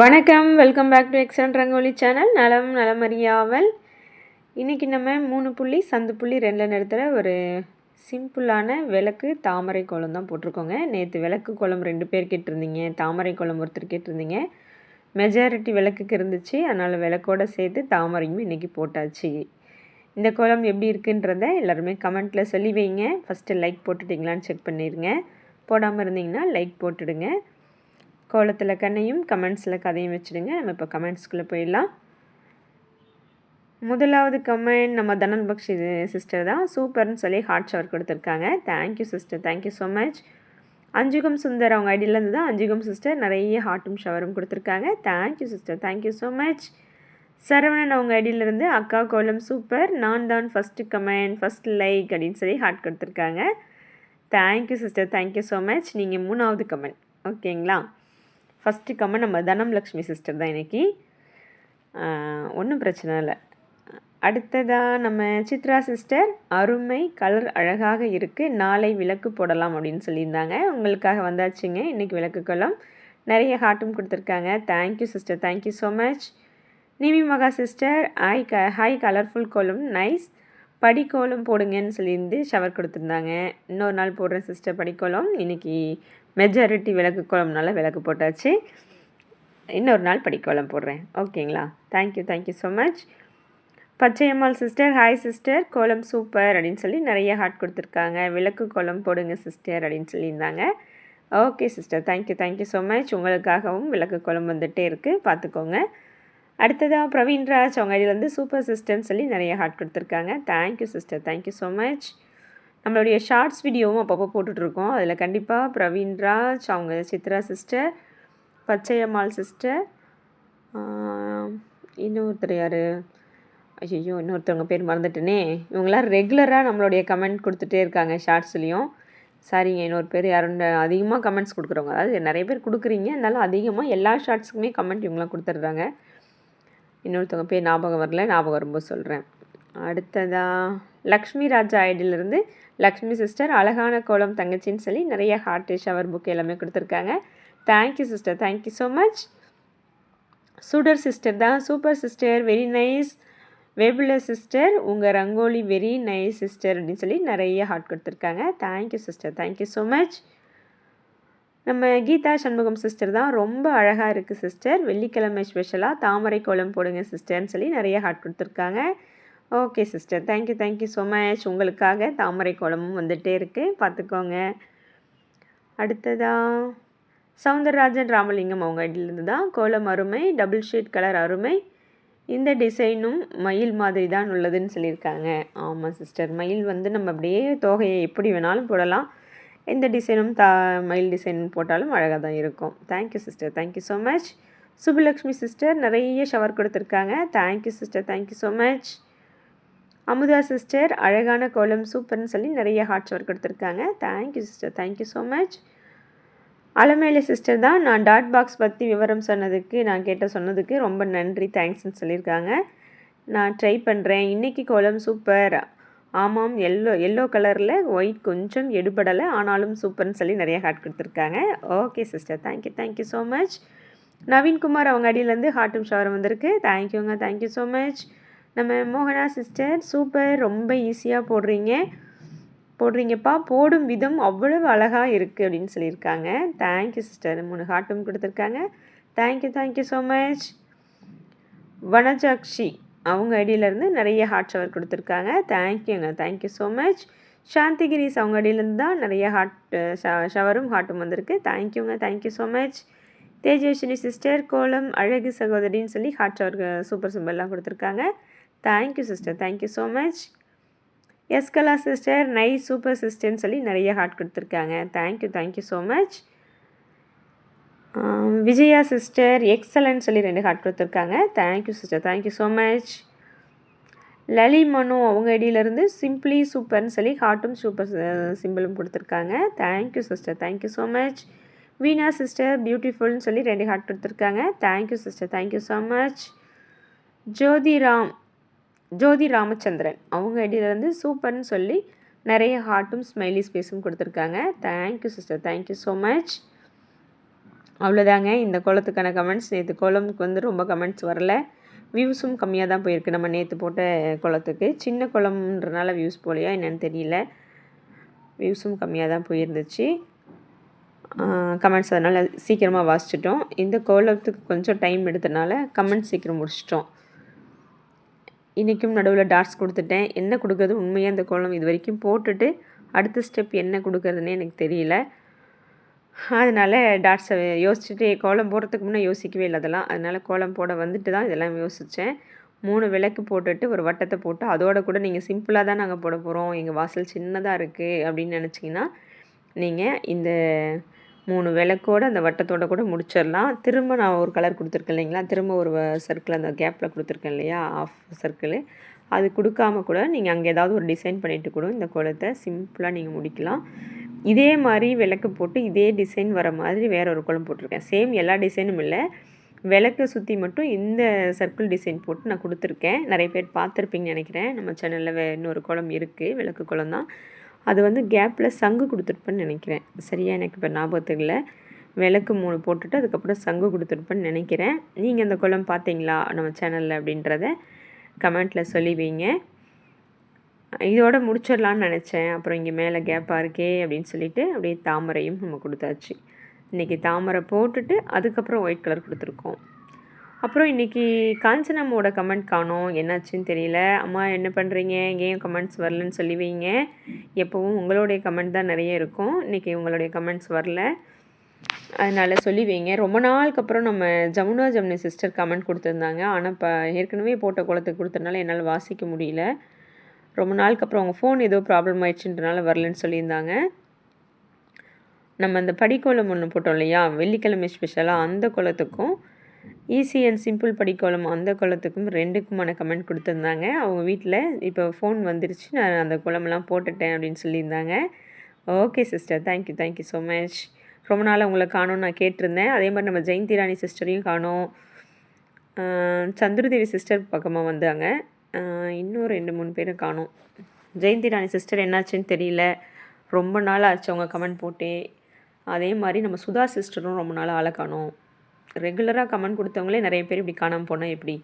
வணக்கம், welcome back to excellent rangoli channel. நலமறியாவல். இன்றைக்கி நம்ம 3 புள்ளி சந்து புள்ளி 2 இடத்துல ஒரு சிம்பிளான விளக்கு தாமரை கோலம் தான் போட்டிருக்கோங்க. நேற்று விளக்கு கோலம் 2 பேர் கேட்டிருந்தீங்க, தாமரை கோலம் ஒருத்தர் கேட்டிருந்தீங்க. மெஜாரிட்டி விளக்குக்கு இருந்துச்சு, அதனால் விளக்கோடு சேர்த்து தாமரையும் இன்றைக்கி போட்டாச்சு. இந்த கோலம் எப்படி இருக்குன்றத எல்லாருமே கமெண்ட்டில் சொல்லி வைங்க. ஃபஸ்ட்டு லைக் போட்டுட்டிங்களான்னு செக் பண்ணிடுங்க. போடாமல் இருந்தீங்கன்னா லைக் போட்டுடுங்க. கோலத்தில் கண்ணையும் கமெண்ட்ஸில் கதையும் வச்சுடுங்க. நம்ம இப்போ கமெண்ட்ஸ்குள்ளே போயிடலாம். முதலாவது கமெண்ட் நம்ம தனன் பக்ஷி சிஸ்டர் தான். சூப்பர்னு சொல்லி ஹார்ட் ஷவர் கொடுத்துருக்காங்க. Thank you sister, thank you so much. Anjugam Sundar அவங்க ஐடியிலேருந்து தான். அஞ்சுகம் சிஸ்டர் நிறைய ஹார்ட்டும் ஷவரும் கொடுத்துருக்காங்க. Thank you sister, thank you so much. Saravanan அவங்க ஐடியிலேருந்து அக்கா கோலம் சூப்பர், நான் தான் ஃபஸ்ட்டு கமெண்ட், ஃபஸ்ட் லைக் அப்படின்னு சொல்லி ஹார்ட் கொடுத்துருக்காங்க. Thank you sister, thank you so much. நீங்கள் 3வது கமெண்ட் ஓகேங்களா. ஃபஸ்ட்டு கமெண்ட் நம்ம தனம் லக்ஷ்மி சிஸ்டர் தான் இன்றைக்கி. ஒன்றும் பிரச்சனை இல்லை. அடுத்ததாக நம்ம சித்ரா சிஸ்டர், அருமை, கலர் அழகாக இருக்குது, நாளை விளக்கு போடலாம் அப்படின்னு சொல்லியிருந்தாங்க. உங்களுக்காக வந்தாச்சுங்க இன்றைக்கி விளக்கு கோலம். நிறைய ஹார்ட்டும் கொடுத்துருக்காங்க. Thank you sister, thank you so much. Nimi Maha sister, hi colourful கோலம் நைஸ், படிக்கோலம் போடுங்கன்னு சொல்லியிருந்து ஷவர் கொடுத்துருந்தாங்க. இன்னொரு நாள் போடுறேன் சிஸ்டர் படிக்கோலம். இன்றைக்கி மெஜாரிட்டி விளக்கு கோலம்னால விளக்கு போட்டாச்சு. இன்னொரு நாள் படிக்கோலம் போடுறேன் ஓகேங்களா. Thank you, thank you so much. Pachaiyammal sister, hi sister, கோலம் சூப்பர் அப்படின்னு சொல்லி நிறைய ஹார்ட் கொடுத்துருக்காங்க. விளக்கு கோலம் போடுங்க சிஸ்டர் அப்படின்னு சொல்லியிருந்தாங்க. Okay sister, thank you, thank you so much. உங்களுக்காகவும் விளக்கு கோலம் வந்துகிட்டே இருக்குது, பார்த்துக்கோங்க. அடுத்ததாக பிரவீன்ராஜ் அவங்க ஐடியிலேருந்து சூப்பர் சிஸ்டர்னு சொல்லி நிறைய ஹார்ட் கொடுத்துருக்காங்க. Thank you sister, thank you so much. நம்மளுடைய ஷார்ட்ஸ் வீடியோவும் அப்பப்போ போட்டுட்ருக்கோம். அதில் கண்டிப்பாக பிரவீன்ராஜ் அவங்க, சித்ரா சிஸ்டர், பச்சையம்மாள் சிஸ்டர், இன்னொருத்தர் யார், ஐயோ இன்னொருத்தவங்க பேர் மறந்துட்டேனே. இவங்களாம் ரெகுலராக நம்மளுடைய கமெண்ட் கொடுத்துட்டே இருக்காங்க ஷார்ட்ஸ்லேயும். சரிங்க, இன்னொரு பேர் யாருன்னு அதிகமாக கமெண்ட்ஸ் கொடுக்குறவங்க, அதாவது நிறைய பேர் கொடுக்குறீங்க, இருந்தாலும் அதிகமாக எல்லா ஷார்ட்ஸுக்குமே கமெண்ட் இவங்களாம் கொடுத்துட்றாங்க. இன்னொருத்தவங்க பேர் ஞாபகம் வரல, ஞாபகம் வரும்போது சொல்கிறேன். அடுத்ததாக லக்ஷ்மி ராஜா ஐடியிலேருந்து லக்ஷ்மி சிஸ்டர், அழகான கோலம் தங்கச்சின்னு சொல்லி நிறைய ஹார்ட்டு ஷவர் புக் எல்லாமே கொடுத்துருக்காங்க. Thank you sister, thank you so much. Sudar sister தான், சூப்பர் சிஸ்டர், வெரி நைஸ். வேபுலர் சிஸ்டர், உங்கள் ரங்கோலி வெரி நைஸ் சிஸ்டர் அப்படின்னு சொல்லி நிறைய ஹார்ட் கொடுத்துருக்காங்க. Thank you sister, thank you so much. நம்ம கீதா சண்முகம் சிஸ்டர் தான், ரொம்ப அழகாக இருக்குது சிஸ்டர், வெள்ளிக்கிழமை ஸ்பெஷலாக தாமரை கோலம் போடுங்க சிஸ்டர்னு சொல்லி நிறைய ஹார்ட் கொடுத்துருக்காங்க. Okay sister, thank you, thank you so much. உங்களுக்காக தாமரை கோலமும் வந்துகிட்டே இருக்குது, பார்த்துக்கோங்க. அடுத்ததாக சவுந்தரராஜன் ராமலிங்கம் அவங்க ஐடியிலேருந்து தான், கோலம் அருமை, டபுள் ஷேட் கலர் அருமை, இந்த டிசைனும் மயில் மாதிரி தான் உள்ளதுன்னு சொல்லியிருக்காங்க. ஆமாம் சிஸ்டர், மயில் வந்து நம்ம அப்படியே தோகையை எப்படி வேணாலும் போடலாம். எந்த டிசைனும் மயில் டிசைன் போட்டாலும் அழகாக தான் இருக்கும். Thank you sister, thank you so much. Subbulakshmi sister நிறைய ஷவர் கொடுத்துருக்காங்க. Thank you sister, thank you so much. Amudha sister, அழகான கோலம் சூப்பர்னு சொல்லி நிறைய ஹார்ட் ஷவர் கொடுத்துருக்காங்க. Thank you sister, thank you so much. Alamelu sister தான், நான் டாட் பாக்ஸ் பற்றி விவரம் சொன்னதுக்கு, நான் சொன்னதுக்கு ரொம்ப நன்றி, தேங்க்ஸ்ன்னு சொல்லியிருக்காங்க. நான் ட்ரை பண்ணுறேன். இன்றைக்கி கோலம் சூப்பர். ஆமாம், எல்லோ கலரில் ஒயிட் கொஞ்சம் எடுபடலை, ஆனாலும் சூப்பர்னு சொல்லி நிறைய ஹார்ட் கொடுத்துருக்காங்க. Okay sister, thank you, thank you so much. Naveenkumar அவங்க அடியிலேருந்து ஹார்ட்டும் ஷவர் வந்திருக்கு. தேங்க்யூங்க, தேங்க்யூ ஸோ மச். நம்ம மோகனா சிஸ்டர், சூப்பர், ரொம்ப ஈஸியாக போடுறீங்கப்பா, போடும் விதம் அவ்வளவு அழகாக இருக்குது அப்படின்னு சொல்லியிருக்காங்க. தேங்க்யூ சிஸ்டர், 3 ஹார்ட்டும் கொடுத்துருக்காங்க. Thank you, thank you so much. Vanajakshi அவங்க ஐடியிலேருந்து நிறைய ஹார்ட் ஷவர் கொடுத்துருக்காங்க. தேங்க்யூங்க, தேங்க்யூ ஸோ மச். சாந்திகிரிஸ் அவங்க ஐடியிலேருந்து தான் நிறைய ஷவரும் ஹார்ட்டும் வந்திருக்கு. தேங்க்யூங்க, thank you so much. Tejaswini sister, கோலம் அழகு சகோதரின்னு சொல்லி ஹார்ட் ஷவர் சூப்பர் சிம்பல்லாம் கொடுத்துருக்காங்க. Thank you sister, thank you so much. எஸ்கலா சிஸ்டர், நைஸ் சூப்பர் சிஸ்டர்னு சொல்லி நிறைய ஹார்ட் கொடுத்துருக்காங்க. Thank you, thank you so much. Vijaya sister, excellent சொல்லி 2 ஹார்ட் கொடுத்துருக்காங்க. Thank you sister, thank you so much. Lali Manu அவங்க ஐடியிலேருந்து சிம்பிளி சூப்பர்னு சொல்லி ஹார்ட்டும் சூப்பர் சிம்பிளும் கொடுத்துருக்காங்க. Thank you sister, thank you so much. Veena sister, பியூட்டிஃபுல்னு சொல்லி 2 ஹார்ட் கொடுத்துருக்காங்க. Thank you sister, thank you so much. Jothi Ramachandran அவங்க ஐடியிலேருந்து சூப்பர்னு சொல்லி நிறைய ஹார்ட்டும் ஸ்மைலி ஸ்பேஸும் கொடுத்துருக்காங்க. Thank you sister, thank you so much. அவ்வளோதாங்க இந்த கோலத்துக்கான கமெண்ட்ஸ். நேற்று கோலமுக்கு வந்து ரொம்ப கமெண்ட்ஸ் வரல, வியூஸும் கம்மியாக தான் போயிருக்கு. நம்ம நேற்று போட்ட கோலத்துக்கு சின்ன கோலம்ன்றனால வியூஸ் போலையா என்னென்னு தெரியல, வியூஸும் கம்மியாக தான் போயிருந்துச்சு. கமெண்ட்ஸ் அதனால் சீக்கிரமாக வாசிச்சிட்டோம். இந்த கோலத்துக்கு கொஞ்சம் டைம் எடுத்தனால கமெண்ட்ஸ் சீக்கிரம் முடிச்சிட்டோம். இன்றைக்கும் நடுவில் டாட்ஸ் கொடுத்துட்டேன். என்ன கொடுக்குறது உண்மையாக இந்த கோலம் இது வரைக்கும் போட்டுட்டு அடுத்த ஸ்டெப் என்ன கொடுக்குறதுன்னு எனக்கு தெரியல. அதனால் டாட்ஸை யோசிச்சுட்டு கோலம் போடுறதுக்கு முன்னே யோசிக்கவே இல்லை அதெல்லாம். அதனால் கோலம் போட வந்துட்டு தான் இதெல்லாம் யோசித்தேன். 3 விளக்கு போட்டுட்டு ஒரு வட்டத்தை போட்டு அதோட கூட நீங்கள் சிம்பிளாக தான் நாங்கள் போட போகிறோம், எங்கள் வாசல் சின்னதாக இருக்குது அப்படின்னு நினச்சிங்கன்னா நீங்கள் இந்த 3 விளக்கோடு அந்த வட்டத்தோடு கூட முடிச்சிடலாம். திரும்ப நான் ஒரு கலர் கொடுத்துருக்கேன் இல்லைங்களா, திரும்ப ஒரு சர்க்கிள் அந்த கேப்பில் கொடுத்துருக்கேன் இல்லையா, ஆஃப் சர்க்கிள், அது கொடுக்காம கூட நீங்கள் அங்கே ஏதாவது ஒரு டிசைன் பண்ணிவிட்டு கூட இந்த கோலத்தை சிம்பிளாக நீங்கள் முடிக்கலாம். இதே மாதிரி விளக்கு போட்டு இதே டிசைன் வர மாதிரி வேற ஒரு கோலம் போட்டிருக்கேன். சேம் எல்லா டிசைனும் இல்லை, விளக்கை சுற்றி மட்டும் இந்த சர்க்கிள் டிசைன் போட்டு நான் கொடுத்துருக்கேன். நிறைய பேர் பார்த்துருப்பீங்கன்னு நினைக்கிறேன். நம்ம சேனலில் இன்னொரு கோலம் இருக்குது, விளக்கு கோலம் தான். அது வந்து கேப்பில் சங்கு கொடுத்துருப்பேன்னு நினைக்கிறேன். சரியாக எனக்கு இப்போ ஞாபகத்துக்கு இல்லை. விளக்கு 3 போட்டுட்டு அதுக்கப்புறம் சங்கு கொடுத்துருப்பேன்னு நினைக்கிறேன். நீங்கள் அந்த கோலம் பார்த்தீங்களா நம்ம சேனலில் அப்படின்றத கமெண்ட்டில் சொல்லி வைங்க. இதோட முடிச்சிடலான்னு நினச்சேன். அப்புறம் இங்கே மேலே கேப்பாக இருக்கே அப்படின்னு சொல்லிவிட்டு அப்படியே தாமரையும் நம்ம கொடுத்தாச்சு. இன்றைக்கி தாமரை போட்டுட்டு அதுக்கப்புறம் ஒயிட் கலர் கொடுத்துருக்கோம். அப்புறம் இன்றைக்கி காஞ்சனம்மாவோட கமெண்ட் காணோம், என்னாச்சுன்னு தெரியல. அம்மா என்ன பண்ணுறீங்க, எங்கேயும் கமெண்ட்ஸ் வரலன்னு சொல்லி வைங்க. எப்போவும் உங்களுடைய கமெண்ட் தான் நிறைய இருக்கும், இன்றைக்கி உங்களுடைய கமெண்ட்ஸ் வரல, அதனால் சொல்லி வைங்க. ரொம்ப நாளுக்கு அப்புறம் நம்ம ஜமுனா ஜமுனி சிஸ்டர் கமெண்ட் கொடுத்துருந்தாங்க. ஆனால் இப்போ ஏற்கனவே போட்ட கோலத்துக்கு கொடுத்ததுனால என்னால் வாசிக்க முடியல. ரொம்ப நாளுக்கு அப்புறம் அவங்க ஃபோன் ஏதோ ப்ராப்ளம் ஆயிடுச்சுன்றனால வரலன்னு சொல்லியிருந்தாங்க. நம்ம அந்த படிக்கோலம் ஒன்று போட்டோம் இல்லையா, வெள்ளிக்கிழமை ஸ்பெஷலாக, அந்த கோலத்துக்கும் ஈஸி அண்ட் சிம்பிள் படிக்கோலம் அந்த கோலத்துக்கும் 2க்குமான கமெண்ட் கொடுத்துருந்தாங்க. அவங்க வீட்டில் இப்போ ஃபோன் வந்துருச்சு, நான் அந்த கோலமெல்லாம் போட்டுட்டேன் அப்படின்னு சொல்லியிருந்தாங்க. Okay sister, thank you so much. ரொம்ப நாள் உங்களை காணோன்னு நான் கேட்டிருந்தேன். அதே மாதிரி நம்ம ஜெயந்தி ராணி சிஸ்டரையும் காணோம், சந்திரதேவி சிஸ்டர் பக்கமாக வந்தாங்க. இன்னும் 2-3 பேரும் காணோம். ஜெயந்தி ராணி சிஸ்டர் என்னாச்சுன்னு தெரியல, ரொம்ப நாள் ஆச்சு அவங்க கமெண்ட் போட்டே. அதே மாதிரி நம்ம சுதா சிஸ்டரும் ரொம்ப நாள் ஆளை காணோம். ரெகுலராக கமெண்ட் கொடுத்தவங்களே நிறைய பேர் இப்படி காணாமல் போனால் எப்படி?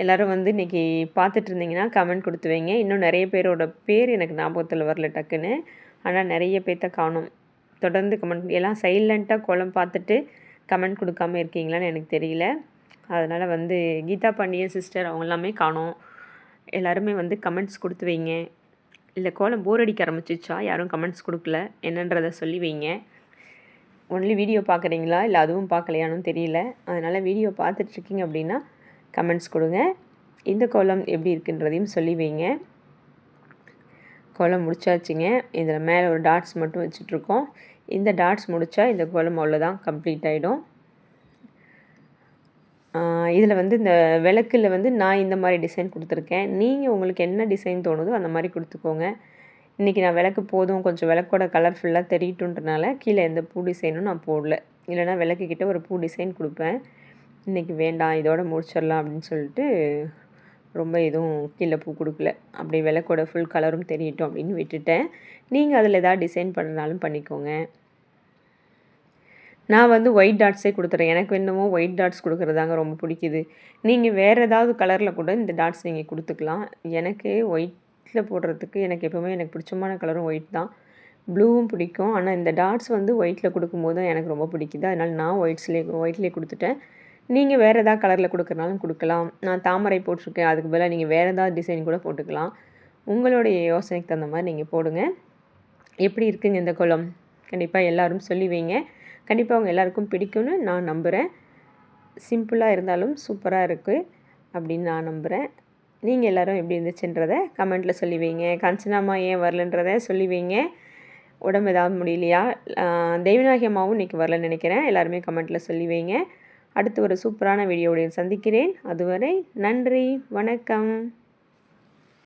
எல்லோரும் வந்து இன்றைக்கி பார்த்துட்டு இருந்தீங்கன்னா கமெண்ட் கொடுத்து வைங்க. இன்னும் நிறைய பேரோட பேர் எனக்கு ஞாபகத்தில் வரல டக்குன்னு, ஆனால் நிறைய பேர்த்த காணோம். தொடர்ந்து கமெண்ட் எல்லாம் சைலண்ட்டாக கோலம் பார்த்துட்டு கமெண்ட் கொடுக்காமல் இருக்கீங்களான்னு எனக்கு தெரியல. அதனால் வந்து கீதா பாண்டியன் சிஸ்டர் அவங்க எல்லாமே காணோம். எல்லாருமே வந்து கமெண்ட்ஸ் கொடுத்து வைங்க. இல்லை கோலம் போர் அடிக்க ஆரம்பிச்சிச்சா, யாரும் கமெண்ட்ஸ் கொடுக்கல, என்னன்றதை சொல்லி வைங்க. ஒன்லி வீடியோ பார்க்குறீங்களா இல்லை அதுவும் பார்க்கலையானு தெரியல. அதனால் வீடியோ பார்த்துட்ருக்கீங்க அப்படின்னா கமெண்ட்ஸ் கொடுங்க. இந்த கோலம் எப்படி இருக்குன்றதையும் சொல்லி வைங்க. கோலம் முடிச்சாச்சுங்க. இதில் மேலே ஒரு டாட்ஸ் மட்டும் வச்சுட்ருக்கோம். இந்த டாட்ஸ் முடித்தா இந்த கோலம் அவ்வளோதான், கம்ப்ளீட் ஆகிடும். இதில் வந்து இந்த விளக்கில் வந்து நான் இந்த மாதிரி டிசைன் கொடுத்துருக்கேன். நீங்கள் உங்களுக்கு என்ன டிசைன் தோணுதோ அந்த மாதிரி கொடுத்துக்கோங்க. இன்றைக்கி நான் விளக்கு போதும், கொஞ்சம் விளக்கோட கலர்ஃபுல்லாக தெரியட்டுன்றனால கீழே எந்த பூ டிசைனும் நான் போடல. இல்லைனா விளக்குக்கிட்ட ஒரு பூ டிசைன் கொடுப்பேன். இன்றைக்கி வேண்டாம், இதோட முடிச்சிடலாம் அப்படின்னு சொல்லிட்டு ரொம்ப எதுவும் கீழே பூ கொடுக்கல. அப்படி விளக்கோட ஃபுல் கலரும் தெரியட்டும் அப்படின்னு விட்டுட்டேன். நீங்கள் அதில் எதாவது டிசைன் பண்ணனாலும் பண்ணிக்கோங்க. நான் வந்து ஒயிட் டாட்ஸே கொடுத்துறேன். எனக்கு என்னமோ ஒயிட் டாட்ஸ் கொடுக்குறதாங்க ரொம்ப பிடிக்குது. நீங்கள் வேறு ஏதாவது கலரில் கூட இந்த டாட்ஸ் நீங்கள் கொடுத்துக்கலாம். எனக்கு ஒயிட்டில் போடுறதுக்கு எனக்கு எப்போவுமே எனக்கு பிடிச்சமான கலரும் ஒயிட் தான். ப்ளூவும் பிடிக்கும். ஆனால் இந்த டாட்ஸ் வந்து ஒயிட்டில் கொடுக்கும்போது தான் எனக்கு ரொம்ப பிடிக்குது. அதனால் நான் ஒயிட்லேயே கொடுத்துட்டேன். நீங்கள் வேறு ஏதாவது கலரில் கொடுக்குறனாலும் கொடுக்கலாம். நான் தாமரை போட்டிருக்கேன், அதுக்கு பதிலாக நீங்கள் வேறு ஏதாவது டிசைன் கூட போட்டுக்கலாம். உங்களுடைய யோசனைக்கு தகுந்த மாதிரி நீங்கள் போடுங்க. எப்படி இருக்குங்க இந்த கோலம்? கண்டிப்பாக எல்லோரும் சொல்லி வைங்க. கண்டிப்பாக அவங்க எல்லாருக்கும் பிடிக்கும்னு நான் நம்புகிறேன். சிம்பிளாக இருந்தாலும் சூப்பராக இருக்குது அப்படின்னு நான் நம்புகிறேன். நீங்கள் எல்லோரும் எப்படி இருந்துச்சுன்றதை கமெண்ட்டில் சொல்லி வைங்க. காஞ்சனாம்மா ஏன் வரலன்றதை சொல்லி வைங்க. உடம்பு ஏதாவது முடியலையா? தெய்வநாயகி அம்மாவும் இன்றைக்கி வரலன்னு நினைக்கிறேன். எல்லாருமே கமெண்ட்டில் சொல்லி வைங்க. அடுத்து ஒரு சூப்பரான வீடியோவுடன் சந்திக்கிறேன். அதுவரை நன்றி, வணக்கம்.